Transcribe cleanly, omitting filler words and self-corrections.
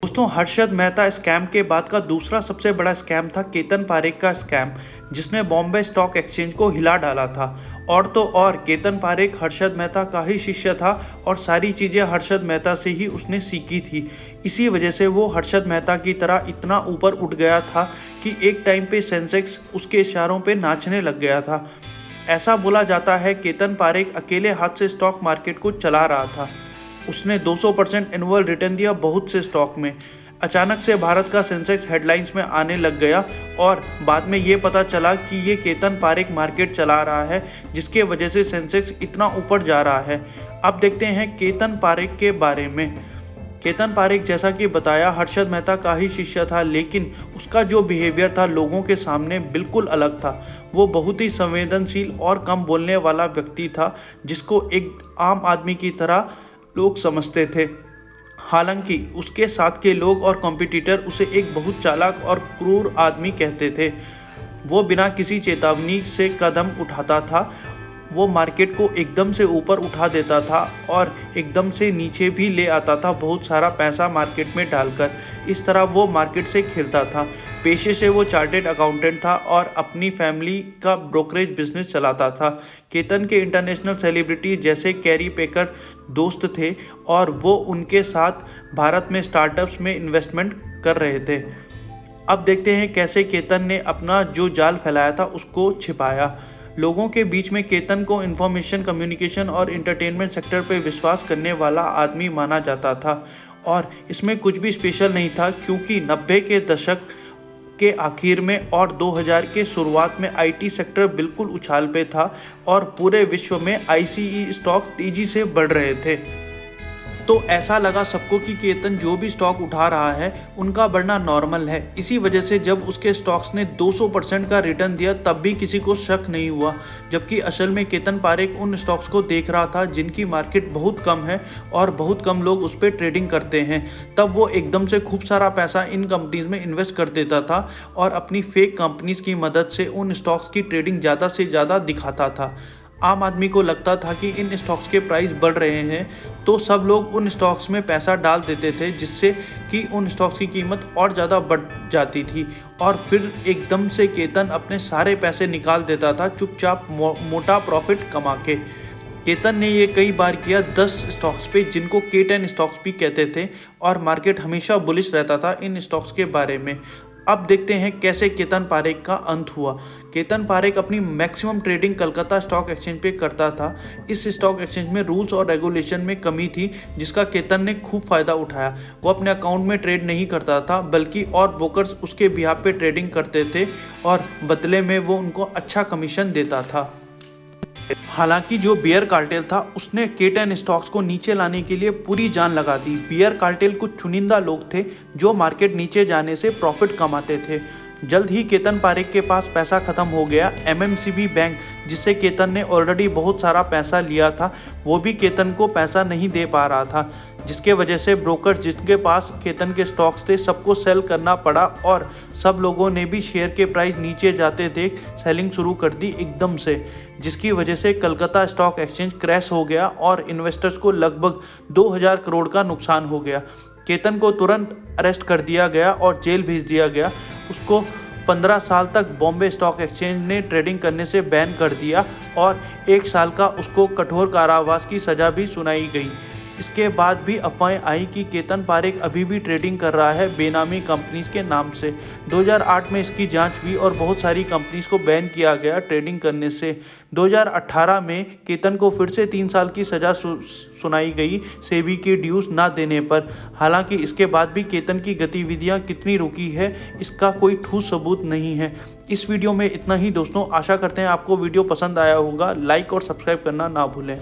दोस्तों, हर्षद मेहता स्कैम के बाद का दूसरा सबसे बड़ा स्कैम था केतन पारेख का स्कैम, जिसने बॉम्बे स्टॉक एक्सचेंज को हिला डाला था। और तो और केतन पारेख हर्षद मेहता का ही शिष्य था और सारी चीज़ें हर्षद मेहता से ही उसने सीखी थी। इसी वजह से वो हर्षद मेहता की तरह इतना ऊपर उठ गया था कि एक टाइम पे सेंसेक्स उसके इशारों पे नाचने लग गया था। ऐसा बोला जाता है केतन पारेख अकेले हाथ से स्टॉक मार्केट को चला रहा था। उसने 200% एनुअल रिटर्न दिया बहुत से स्टॉक में। अचानक से भारत का सेंसेक्स हेडलाइंस में आने लग गया और बाद में ये पता चला कि ये केतन पारेख मार्केट चला रहा है, जिसके वजह से सेंसेक्स इतना ऊपर जा रहा है। अब देखते हैं केतन पारेख के बारे में। केतन पारेख जैसा कि बताया हर्षद मेहता का ही शिष्य था, लेकिन उसका जो बिहेवियर था लोगों के सामने बिल्कुल अलग था। वो बहुत ही संवेदनशील और कम बोलने वाला व्यक्ति था, जिसको एक आम आदमी की तरह लोग समझते थे। हालांकि उसके साथ के लोग और कॉम्पिटिटर उसे एक बहुत चालाक और क्रूर आदमी कहते थे। वो बिना किसी चेतावनी से कदम उठाता था। वो मार्केट को एकदम से ऊपर उठा देता था और एकदम से नीचे भी ले आता था, बहुत सारा पैसा मार्केट में डालकर। इस तरह वो मार्केट से खेलता था। पेशे से वो चार्टेड अकाउंटेंट था और अपनी फैमिली का ब्रोकरेज बिजनेस चलाता था। केतन के इंटरनेशनल सेलिब्रिटी जैसे कैरी पेकर दोस्त थे और वो उनके साथ भारत में स्टार्टअप्स में इन्वेस्टमेंट कर रहे थे। अब देखते हैं कैसे केतन ने अपना जो जाल फैलाया था उसको छिपाया। लोगों के बीच में केतन को इंफॉर्मेशन कम्युनिकेशन और इंटरटेनमेंट सेक्टर पर विश्वास करने वाला आदमी माना जाता था और इसमें कुछ भी स्पेशल नहीं था, क्योंकि 90 के दशक के आखिर में और 2000 के शुरुआत में आईटी सेक्टर बिल्कुल उछाल पे था और पूरे विश्व में आईसीई स्टॉक तेजी से बढ़ रहे थे। तो ऐसा लगा सबको कि केतन जो भी स्टॉक उठा रहा है उनका बढ़ना नॉर्मल है। इसी वजह से जब उसके स्टॉक्स ने 200% का रिटर्न दिया तब भी किसी को शक नहीं हुआ, जबकि असल में केतन पारेख उन स्टॉक्स को देख रहा था जिनकी मार्केट बहुत कम है और बहुत कम लोग उस पर ट्रेडिंग करते हैं। तब वो एकदम से खूब सारा पैसा इन कंपनीज में इन्वेस्ट कर देता था और अपनी फेक कंपनीज की मदद से उन स्टॉक्स की ट्रेडिंग ज़्यादा से ज़्यादा दिखाता था। आम आदमी को लगता था कि इन स्टॉक्स के प्राइस बढ़ रहे हैं तो सब लोग उन स्टॉक्स में पैसा डाल देते थे, जिससे कि उन स्टॉक्स की कीमत और ज़्यादा बढ़ जाती थी और फिर एकदम से केतन अपने सारे पैसे निकाल देता था चुपचाप मोटा प्रॉफिट कमा के। केतन ने ये कई बार किया 10 स्टॉक्स पे, जिनको K10 स्टॉक्स भी कहते थे, और मार्केट हमेशा बुलिश रहता था इन स्टॉक्स के बारे में। अब देखते हैं कैसे केतन पारेख का अंत हुआ। केतन पारेख अपनी maximum trading Calcutta stock exchange पे करता था। इस स्टॉक एक्सचेंज में रूल्स और रेगुलेशन में कमी थी, जिसका केतन ने खूब फायदा उठाया। वो अपने अकाउंट में ट्रेड नहीं करता था, बल्कि और ब्रोकर्स उसके बिहाफ पे ट्रेडिंग करते थे और बदले में वो उनको अच्छा कमीशन देता था। हालांकि जो बियर कार्टेल था उसने K10 स्टॉक्स को नीचे लाने के लिए पूरी जान लगा दी। बियर कार्टेल कुछ चुनिंदा लोग थे जो मार्केट नीचे जाने से प्रॉफिट कमाते थे। जल्द ही केतन पारेख के पास पैसा खत्म हो गया। MMCB बैंक, जिससे केतन ने ऑलरेडी बहुत सारा पैसा लिया था, वो भी केतन को पैसा नहीं दे पा रहा था, जिसके वजह से ब्रोकर जिनके पास केतन के स्टॉक्स थे सबको सेल करना पड़ा और सब लोगों ने भी शेयर के प्राइस नीचे जाते देख सेलिंग शुरू कर दी एकदम से, जिसकी वजह से कलकत्ता स्टॉक एक्सचेंज क्रैश हो गया और इन्वेस्टर्स को लगभग 2000 करोड़ का नुकसान हो गया। केतन को तुरंत अरेस्ट कर दिया गया और जेल भेज दिया गया। उसको 15 साल तक बॉम्बे स्टॉक एक्सचेंज ने ट्रेडिंग करने से बैन कर दिया और 1 साल का उसको कठोर कारावास की सज़ा भी सुनाई गई। इसके बाद भी अफवाहें आई कि केतन पारेख अभी भी ट्रेडिंग कर रहा है बेनामी कंपनीज के नाम से। 2008 में इसकी जांच हुई और बहुत सारी कंपनीज को बैन किया गया ट्रेडिंग करने से। 2018 में केतन को फिर से 3 साल की सज़ा सुनाई गई सेबी के ड्यूज ना देने पर। हालांकि इसके बाद भी केतन की गतिविधियां कितनी रुकी है इसका कोई ठोस सबूत नहीं है। इस वीडियो में इतना ही दोस्तों। आशा करते हैं आपको वीडियो पसंद आया होगा। लाइक और सब्सक्राइब करना ना भूलें।